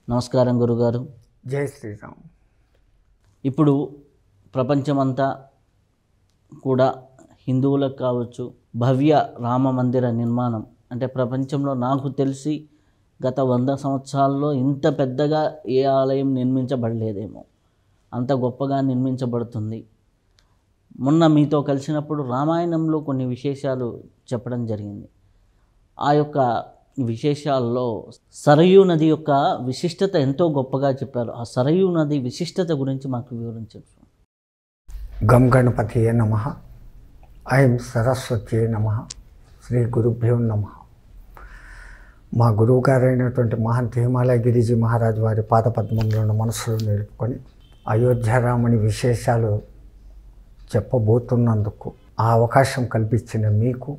నమస్కారం గురుగారు. జై శ్రీరామ్. ఇప్పుడు ప్రపంచమంతా కూడా హిందువులకు కావచ్చు భవ్య రామ మందిర నిర్మాణం అంటే ప్రపంచంలో నాకు తెలిసి గత 100 సంవత్సరాల్లో ఇంత పెద్దగా ఏ ఆలయం నిర్మించబడలేదేమో, అంత గొప్పగా నిర్మించబడుతుంది. మొన్న మీతో కలిసినప్పుడు రామాయణంలో కొన్ని విశేషాలు చెప్పడం జరిగింది. ఆ యొక్క విశేషాల్లో సరయూ నది యొక్క విశిష్టత ఎంతో గొప్పగా చెప్పారు. ఆ సరయూ నది విశిష్టత గురించి మాకు వివరించారు. గం గణపతియే నమః. ఐం సరస్వతియే నమః. శ్రీ గురుభ్యో నమః. మా గురువుగారైనటువంటి మహంత్ హిమాలయ గిరిజీ మహారాజు వారి పాదపద్మంలో మనసులో నిలుపుకొని అయోధ్యారాముని విశేషాలు చెప్పబోతున్నందుకు ఆ అవకాశం కల్పించిన మీకు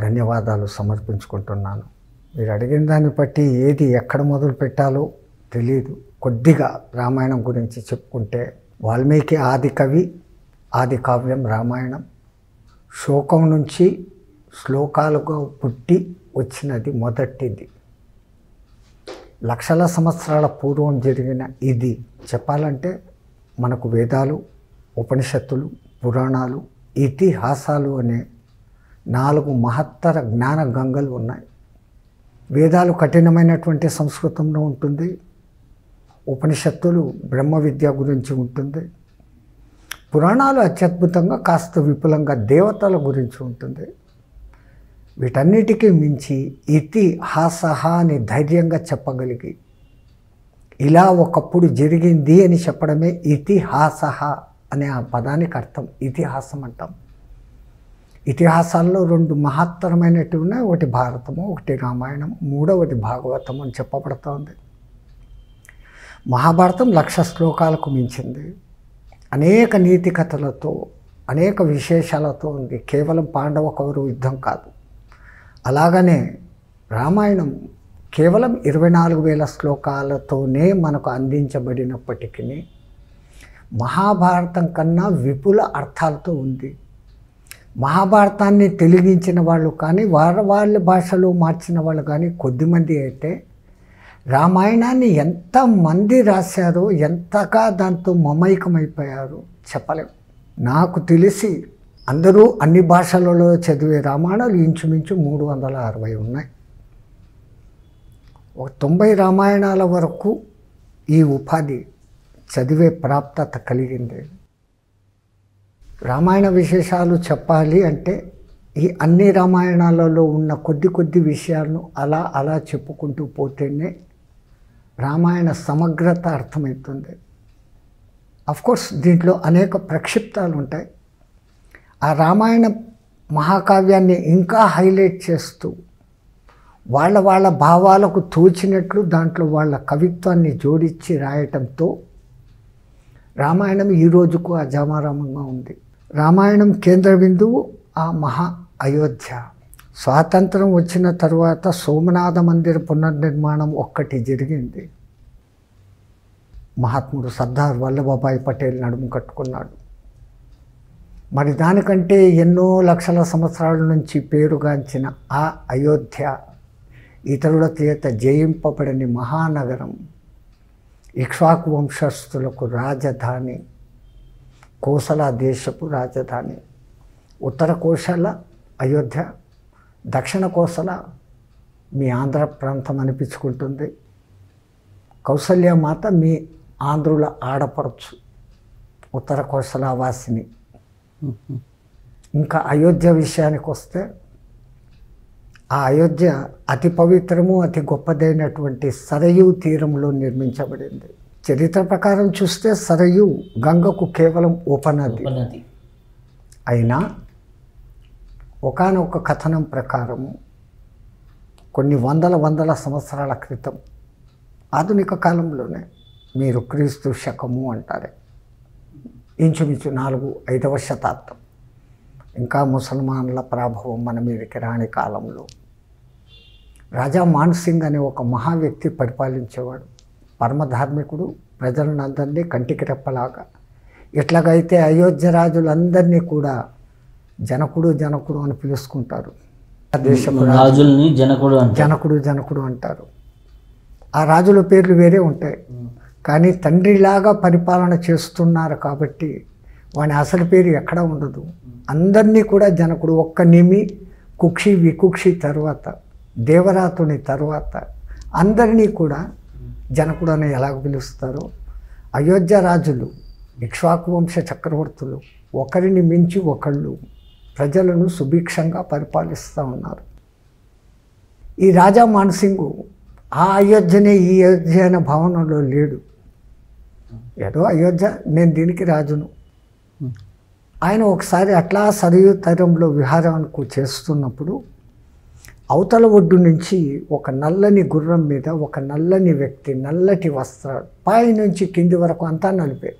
ధన్యవాదాలు సమర్పించుకుంటున్నాను. మీరు అడిగిన దాన్ని బట్టి ఏది ఎక్కడ మొదలు పెట్టాలో తెలియదు. కొద్దిగా రామాయణం గురించి చెప్పుకుంటే, వాల్మీకి ఆది కవి, ఆది కావ్యం రామాయణం శోకం నుంచి శ్లోకాలుగా పుట్టి వచ్చినది మొదటిది. లక్షల సంవత్సరాల పూర్వం జరిగిన ఇది చెప్పాలంటే మనకు వేదాలు, ఉపనిషత్తులు, పురాణాలు, ఇతిహాసాలు అనే 4 మహత్తర జ్ఞాన గంగలు ఉన్నాయి. వేదాలు కఠినమైనటువంటి సంస్కృతంలో ఉంటుంది. ఉపనిషత్తులు బ్రహ్మ విద్య గురించి ఉంటుంది. పురాణాలు అత్యద్భుతంగా కాస్త విపులంగా దేవతల గురించి ఉంటుంది. వీటన్నిటికీ మించి ఇతిహాస అని ధైర్యంగా చెప్పగలిగి ఇలా ఒకప్పుడు జరిగింది అని చెప్పడమే ఇతిహాస అనే ఆ పదానికి అర్థం. ఇతిహాసం అంటాం. ఇతిహాసాల్లో 2 మహత్తరమైనవి ఉన్నాయి. ఒకటి భారతము, ఒకటి రామాయణం, మూడవది భాగవతం అని చెప్పబడుతోంది. మహాభారతం 1,00,000 శ్లోకాలకు మించింది. అనేక నీతి కథలతో, అనేక విశేషాలతో ఉంది. కేవలం పాండవ కౌరవ యుద్ధం కాదు. అలాగనే రామాయణం కేవలం 24,000 శ్లోకాలతోనే మనకు అందించబడినప్పటికీ మహాభారతం కన్నా విపుల అర్థాలతో ఉంది. మహాభారతాన్ని తెలుగించిన వాళ్ళు కానీ, వాళ్ళ భాషలో మార్చిన వాళ్ళు కానీ కొద్దిమంది అయితే, రామాయణాన్ని ఎంతమంది రాశారో, ఎంతగా దాంతో మమైకమైపోయారో చెప్పలేం. నాకు తెలిసి అందరూ అన్ని భాషలలో చదివే రామాయణాలు ఇంచుమించు 360 ఉన్నాయి. ఒక 90 రామాయణాల వరకు ఈ ఉపాధి చదివే ప్రాప్తత కలిగింది. రామాయణ విశేషాలు చెప్పాలి అంటే ఈ అన్ని రామాయణాలలో ఉన్న కొద్ది విషయాలను అలా చెప్పుకుంటూ పోతేనే రామాయణ సమగ్రత అర్థమవుతుంది. అఫ్కోర్స్ దీంట్లో అనేక ప్రక్షిప్తాలు ఉంటాయి. ఆ రామాయణ మహాకావ్యాన్ని ఇంకా హైలైట్ చేస్తూ వాళ్ళ భావాలకు తోచినట్లు దాంట్లో వాళ్ళ కవిత్వాన్ని జోడించి రాయటంతో రామాయణం ఈ రోజుకు అజామారామంగా ఉంది. రామాయణం కేంద్ర బిందువు ఆ మహా అయోధ్య. స్వాతంత్రం వచ్చిన తరువాత సోమనాథ మందిర పునర్నిర్మాణం ఒక్కటి జరిగింది. మహాత్ముడు సర్దార్ వల్లభభాయ్ పటేల్ నడుము కట్టుకున్నాడు. మరి దానికంటే ఎన్నో లక్షల సంవత్సరాల నుంచి పేరుగాంచిన ఆ అయోధ్య ఇతరుల చేత జయింపబడని మహానగరం, ఇక్ష్వాకు వంశస్థులకు రాజధాని, కోసల దేశపు రాజధాని. ఉత్తర కోసల అయోధ్య, దక్షిణ కోసల మీ ఆంధ్ర ప్రాంతం అనిపించుకుంటుంది. కౌసల్యమాత మీ ఆంధ్రుల ఆడపడచ్చు, ఉత్తర కోసలవాసిని. ఇంకా అయోధ్య విషయానికి వస్తే, ఆ అయోధ్య అతి పవిత్రము అతి గొప్పదైనటువంటి సరయూ తీరంలో నిర్మించబడింది. చరిత్ర ప్రకారం చూస్తే సరయూ గంగకు కేవలం ఉపనది. అయినా ఒకానొక కథనం ప్రకారము కొన్ని వందల సంవత్సరాల క్రితం, ఆధునిక కాలంలోనే, మీరు క్రీస్తు శకము అంటారే, ఇంచుమించు 4వ-5వ శతాబ్దం, ఇంకా ముసల్మాన్ల ప్రభావం మన మీదకి రాని కాలంలో రాజా మాన్సింగ్ అనే ఒక మహా వ్యక్తి పరిపాలించేవాడు. పరమధార్మికుడు, ప్రజలందరినీ కంటికి రెప్పలాగా. ఎట్లాగైతే అయోధ్య రాజులందరినీ కూడా జనకుడు అని పిలుచుకుంటారు. దేశపు రాజుల్ని జనకుడు అంటారు. ఆ రాజుల పేర్లు వేరే ఉంటాయి, కానీ తండ్రిలాగా పరిపాలన చేస్తున్నారు కాబట్టి వాని అసలు పేరు ఎక్కడా ఉండదు. అందరినీ కూడా జనకుడు, ఒక్క నిమి కుక్షి వికుక్షి తర్వాత దేవరాతుని తర్వాత అందరినీ కూడా జనకుడు అని ఎలాగ పిలుస్తారో, అయోధ్య రాజులు ఇక్ష్వాకు వంశ చక్రవర్తులు ఒకరిని మించి ఒకళ్ళు ప్రజలను సుభిక్షంగా పరిపాలిస్తూ ఉన్నారు. ఈ రాజా మాన్సింగు ఆ అయోధ్యనే ఈ అయోధ్య అనే భావనలో లేడు. ఏదో అయోధ్య, నేను దీనికి రాజును. ఆయన ఒకసారి అట్లా సరియు తీరంలో విహారానికి చేస్తున్నప్పుడు అవతల ఒడ్డు నుంచి ఒక నల్లని గుర్రం మీద ఒక నల్లని వ్యక్తి, నల్లటి వస్త్రాలు, పై నుంచి కింది వరకు అంతా నలిపే,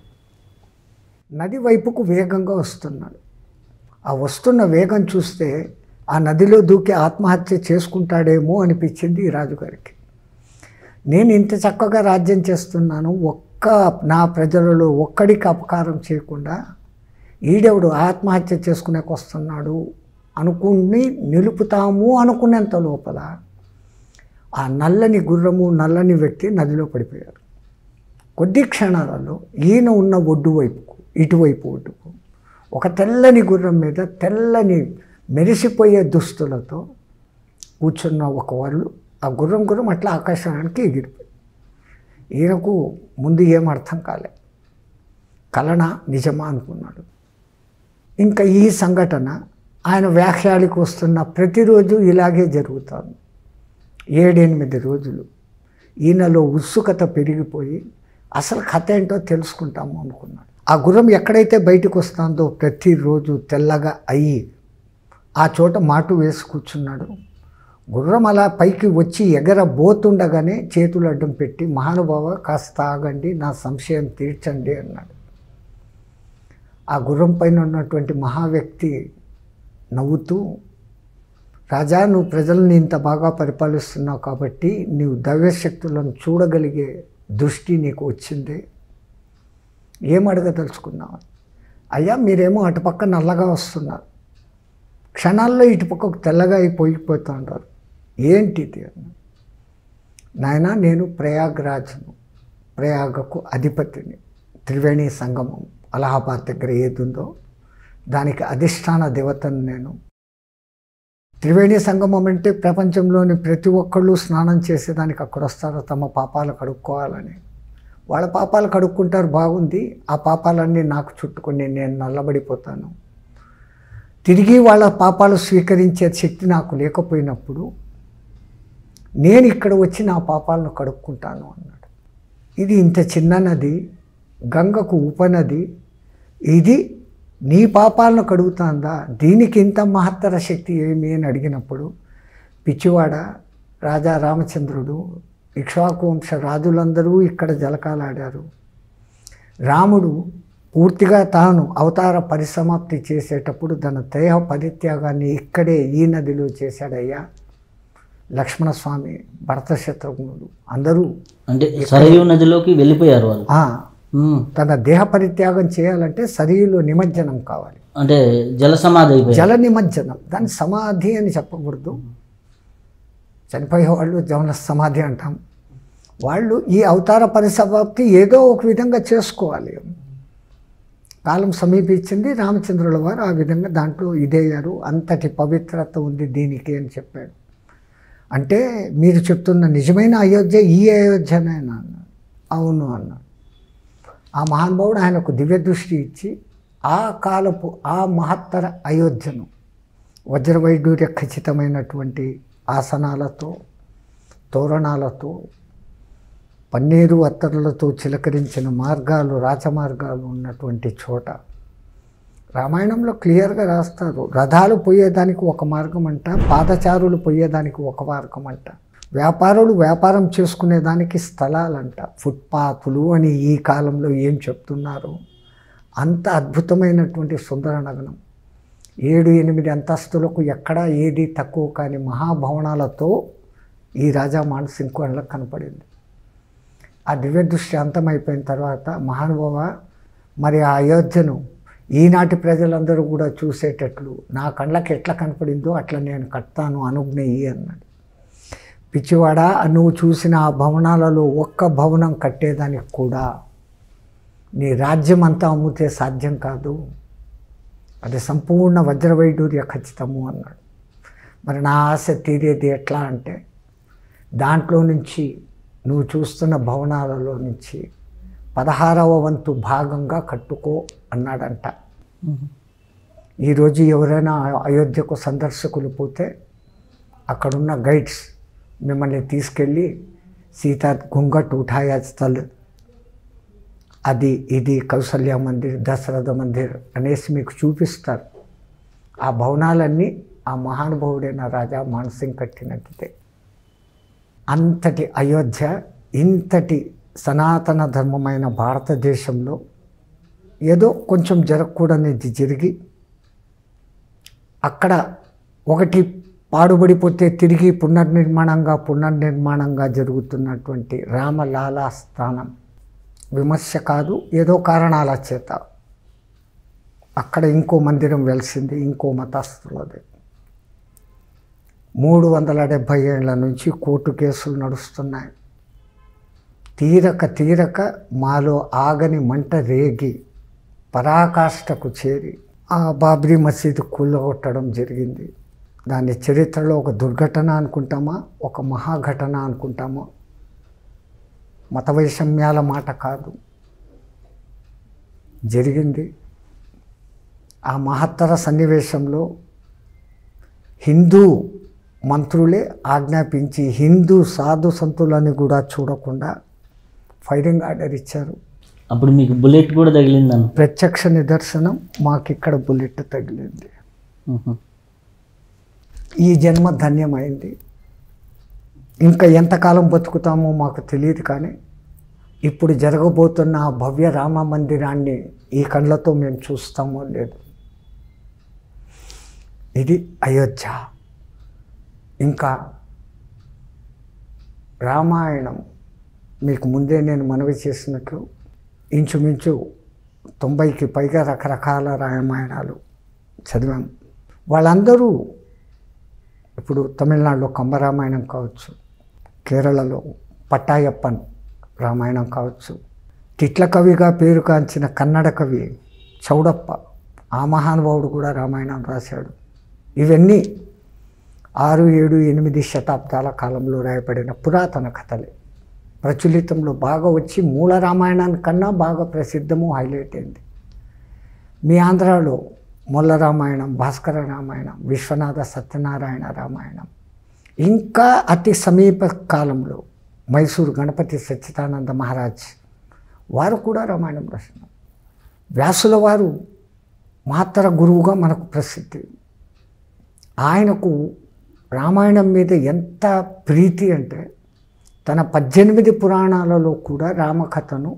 నది వైపుకు వేగంగా వస్తున్నాడు. ఆ వస్తున్న వేగం చూస్తే ఆ నదిలో దూకి ఆత్మహత్య చేసుకుంటాడేమో అనిపించింది ఈ రాజుగారికి. నేను ఇంత చక్కగా రాజ్యం చేస్తున్నాను, నా ప్రజలలో ఒక్కడికి అపకారం చేయకుండా ఈడెవడు ఆత్మహత్య చేసుకునేకి వస్తున్నాడు అనుకుని నిలుపుతాము అనుకునేంత లోపల ఆ నల్లని గుర్రము నల్లని వ్యక్తి నదిలో పడిపోయారు. కొద్ది క్షణాలలో ఈయన ఉన్న ఒడ్డు వైపుకు, ఇటువైపు ఒడ్డుకు ఒక తెల్లని గుర్రం మీద తెల్లని మెరిసిపోయే దుస్తులతో కూర్చున్న ఒక వాళ్ళు, ఆ గుర్రం అట్లా ఆకాశానికి ఎగిరిపోయి, ఈయనకు ముందు ఏం అర్థం కాలే, కలనా నిజమా అనుకున్నాడు. ఇంకా ఈ సంఘటన ఆయన వ్యాఖ్యానికి వస్తున్న ప్రతిరోజు ఇలాగే జరుగుతుంది. 7-8 రోజులు ఈయనలో ఉత్సుకత పెరిగిపోయి అసలు కథ ఏంటో తెలుసుకుంటాము అనుకున్నాడు. ఆ గుర్రం ఎక్కడైతే బయటకు వస్తుందో ప్రతిరోజు తెల్లగా అయ్యి ఆ చోట మాటు వేసి కూర్చున్నాడు. గుర్రం అలా పైకి వచ్చి ఎగరబోతుండగానే చేతులు అడ్డం పెట్టి, మహానుభావ కాస్త ఆగండి, నా సంశయం తీర్చండి అన్నాడు. ఆ గుర్రం పైన ఉన్నటువంటి మహావ్యక్తి నవ్వుతూ, రాజా, నువ్వు ప్రజల్ని ఇంత బాగా పరిపాలిస్తున్నావు కాబట్టి నీవు దైవశక్తులను చూడగలిగే దృష్టి నీకు వచ్చింది, ఏం అడగదలుచుకున్నావు? అయ్యా, మీరేమో అటుపక్క నల్లగా వస్తున్నారు, క్షణాల్లో ఇటుపక్కకు తెల్లగా అయిపోయిపోతూ ఉంటారు, ఏంటిది అన్న. నాయన, నేను ప్రయాగ్రాజ్ను, ప్రయాగకు అధిపతిని, త్రివేణి సంగమం అలహాబాద్ దగ్గర ఏది ఉందో దానికి అధిష్టాన దేవతను నేను. త్రివేణి సంగమం అంటే ప్రపంచంలోని ప్రతి ఒక్కళ్ళు స్నానం చేసేదానికి అక్కడ వస్తారు, తమ పాపాలు కడుక్కోవాలని. వాళ్ళ పాపాలు కడుక్కుంటారు, బాగుంది, ఆ పాపాలన్నీ నాకు చుట్టుకొని నేను నల్లబడిపోతాను. తిరిగి వాళ్ళ పాపాలు స్వీకరించే శక్తి నాకు లేకపోయినప్పుడు నేను ఇక్కడ వచ్చి నా పాపాలను కడుక్కుంటాను అన్నాడు. ఇది ఇంత చిన్న నది, గంగకు ఉపనది, ఇది నీ పాపాలను కడుగుతుందా? దీనికి ఇంత మహత్తర శక్తి ఏమి అని అడిగినప్పుడు, పిచ్చివాడ, రాజా రామచంద్రుడు, ఇక్ష్వాకు వంశ రాజులందరూ ఇక్కడ జలకాలాడారు. రాముడు పూర్తిగా తాను అవతార పరిసమాప్తి చేసేటప్పుడు తన దేహ పరిత్యాగాన్ని ఇక్కడే ఈ నదిలో చేశాడయ్యా. లక్ష్మణస్వామి, భరత శత్రుఘ్నుడు అందరూ అంటే సరయూ నదిలోకి వెళ్ళిపోయారు వాళ్ళు. తన దేహ పరిత్యాగం చేయాలంటే సరియులో నిమజ్జనం కావాలి, అంటే జల సమాధి, జల నిమజ్జనం. దాన్ని సమాధి అని చెప్పకూడదు, చనిపోయే వాళ్ళు జల సమాధి అంటాం. వాళ్ళు ఈ అవతార పరిసమాప్తి ఏదో ఒక విధంగా చేసుకోవాలి. కాలం సమీపించింది, రామచంద్రుల వారు ఆ విధంగా దాంట్లో ఇదయ్యారు. అంతటి పవిత్రత ఉంది దీనికి అని చెప్పాడు. అంటే మీరు చెప్తున్న నిజమైన అయోధ్య ఈ అయోధ్యనేనా అన్నాడు. అవును అన్నాడు. ఆ మహానుభావుడు ఆయనకు దివ్య దృష్టి ఇచ్చి ఆ కాలపు ఆ మహత్తర అయోధ్యను వజ్రవైడూర్య ఖచ్చితమైనటువంటి ఆసనాలతో, తోరణాలతో, పన్నీరు అత్తరులతో చిలకరించిన మార్గాలు, రాచమార్గాలు ఉన్నటువంటి చోట రామాయణంలో క్లియర్గా రాస్తారు. రథాలు పోయేదానికి ఒక మార్గం అంట, పాదచారులు పోయేదానికి ఒక మార్గం అంట, వ్యాపారులు వ్యాపారం చేసుకునేదానికి స్థలాలంట, ఫుట్పాత్లు అని ఈ కాలంలో ఏం చెప్తున్నారు. అంత అద్భుతమైనటువంటి సుందర నగరం, 7-8 అంతస్తులకు ఎక్కడా ఏది తక్కువ కాని మహాభవనాలతో ఈ రాజా మాన్సింగ్ కళ్ళకు కనపడింది. ఆ దివ్య దృష్టి అంతమైపోయిన తర్వాత, మహానుభావ, మరి ఆ అయోధ్యను ఈనాటి ప్రజలందరూ కూడా చూసేటట్లు నా కళ్ళకి ఎట్లా కనపడిందో అట్లా నేను కడతాను, అనుజ్ఞ అన్నాడు. పిచ్చివాడా, నువ్వు చూసిన ఆ భవనాలలో ఒక్క భవనం కట్టేదానికి కూడా నీ రాజ్యం అంతా అమ్ముతే సాధ్యం కాదు, అది సంపూర్ణ వజ్రవైడూర్య ఖచ్చితము అన్నాడు. మరి నా ఆశ తీరేది ఎట్లా అంటే, దాంట్లో నుంచి నువ్వు చూస్తున్న భవనాలలో నుంచి 16వ వంతు భాగంగా కట్టుకో అన్నాడంట. ఈరోజు ఎవరైనా అయోధ్యకు సందర్శకులు పోతే అక్కడున్న గైడ్స్ మిమ్మల్ని తీసుకెళ్ళి సీతా గుంగట్ ఉఠాయా స్థల్, అది ఇది కౌసల్య మందిర్, దశరథ మందిర్ అనేసి మీకు చూపిస్తారు. ఆ భవనాలన్నీ ఆ మహానుభావుడైన రాజా మాన్సింగ్ కట్టినట్టే. అంతటి అయోధ్య, ఇంతటి సనాతన ధర్మమైన భారతదేశంలో ఏదో కొంచెం జరగకూడనిది జరిగి, అక్కడ ఒకటి పాడుబడిపోతే తిరిగి పునర్నిర్మాణంగా జరుగుతున్నటువంటి రామలాలా స్థానం విమర్శ కాదు, ఏదో కారణాల చేత అక్కడ ఇంకో మందిరం వెలిసింది, ఇంకో మతస్థులది. 370 ఏళ్ల నుంచి కోర్టు కేసులు నడుస్తున్నాయి. తీరక మాలో ఆగని మంట రేగి పరాకాష్ఠకు చేరి ఆ బాబ్రీ మసీదు కూలగొట్టడం జరిగింది. దాన్ని చరిత్రలో ఒక దుర్ఘటన అనుకుంటామా, ఒక మహాఘటన అనుకుంటామా? మత వైషమ్యాల మాట కాదు, జరిగింది. ఆ మహత్తర సన్నివేశంలో హిందూ మంత్రులే ఆజ్ఞాపించి హిందూ సాధు సంతులని కూడా చూడకుండా ఫైరింగ్ ఆర్డర్ ఇచ్చారు. అప్పుడు మీకు బుల్లెట్ కూడా తగిలిందని ప్రత్యక్ష నిదర్శనం. మాకు ఇక్కడ బుల్లెట్ తగిలింది. ఈ జన్మ ధన్యమైంది. ఇంకా ఎంతకాలం బతుకుతామో మాకు తెలియదు, కానీ ఇప్పుడు జరగబోతున్న ఆ భవ్య రామ మందిరాన్ని ఈ కళ్ళతో మేము చూస్తామో లేదు. ఇది అయోధ్య. ఇంకా రామాయణం మీకు ముందే నేను మనవి చేసినట్లు ఇంచుమించు 90కి పైగా రకరకాల రామాయణాలు చదివాం. వాళ్ళందరూ ఇప్పుడు తమిళనాడులో కంబరామాయణం కావచ్చు, కేరళలో పట్టాయప్పన్ రామాయణం కావచ్చు, తిట్ల కవిగా పేరుగాంచిన కన్నడ కవి చౌడప్ప, ఆ మహానుభావుడు కూడా రామాయణం రాశాడు. ఇవన్నీ 6, 7, 8 శతాబ్దాల కాలంలో రాయబడిన పురాతన కథలే. ప్రచులితంలో బాగా వచ్చి మూల రామాయణానికన్నా బాగా ప్రసిద్ధము, హైలైట్ అయింది. మీ ఆంధ్రాలో మొల్ల రామాయణం, భాస్కర రామాయణం, విశ్వనాథ సత్యనారాయణ రామాయణం, ఇంకా అతి సమీప కాలంలో మైసూరు గణపతి సచ్చిదానంద మహారాజ్ వారు కూడా రామాయణం రాసినారు. వ్యాసుల వారు మహత్తర గురువుగా మనకు ప్రసిద్ధి. ఆయనకు రామాయణం మీద ఎంత ప్రీతి అంటే తన 18 పురాణాలలో కూడా రామకథను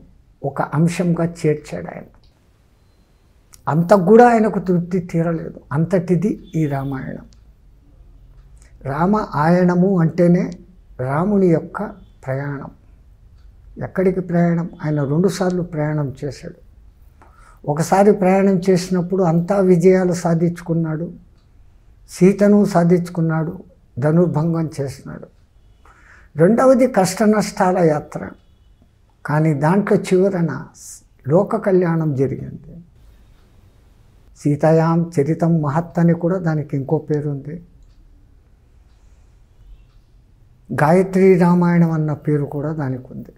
ఒక అంశంగా చేర్చాడు ఆయన. అంత కూడా ఆయనకు తృప్తి తీరలేదు, అంతటిది ఈ రామాయణం. రామ ఆయనము అంటేనే రాముని యొక్క ప్రయాణం. ఎక్కడికి ప్రయాణం? ఆయన 2 సార్లు ప్రయాణం చేశాడు. ఒకసారి ప్రయాణం చేసినప్పుడు అంతా విజయాలు సాధించుకున్నాడు, సీతను సాధించుకున్నాడు, ధనుర్భంగం చేసినాడు. రెండవది కష్ట నష్టాల యాత్ర, కానీ దాంట్లో చివరన లోక కళ్యాణం జరిగింది. సీతాయాం చరితం మహత్ అని కూడా దానికి ఇంకో పేరు ఉంది. గాయత్రి రామాయణం అన్న పేరు కూడా దానికి ఉంది.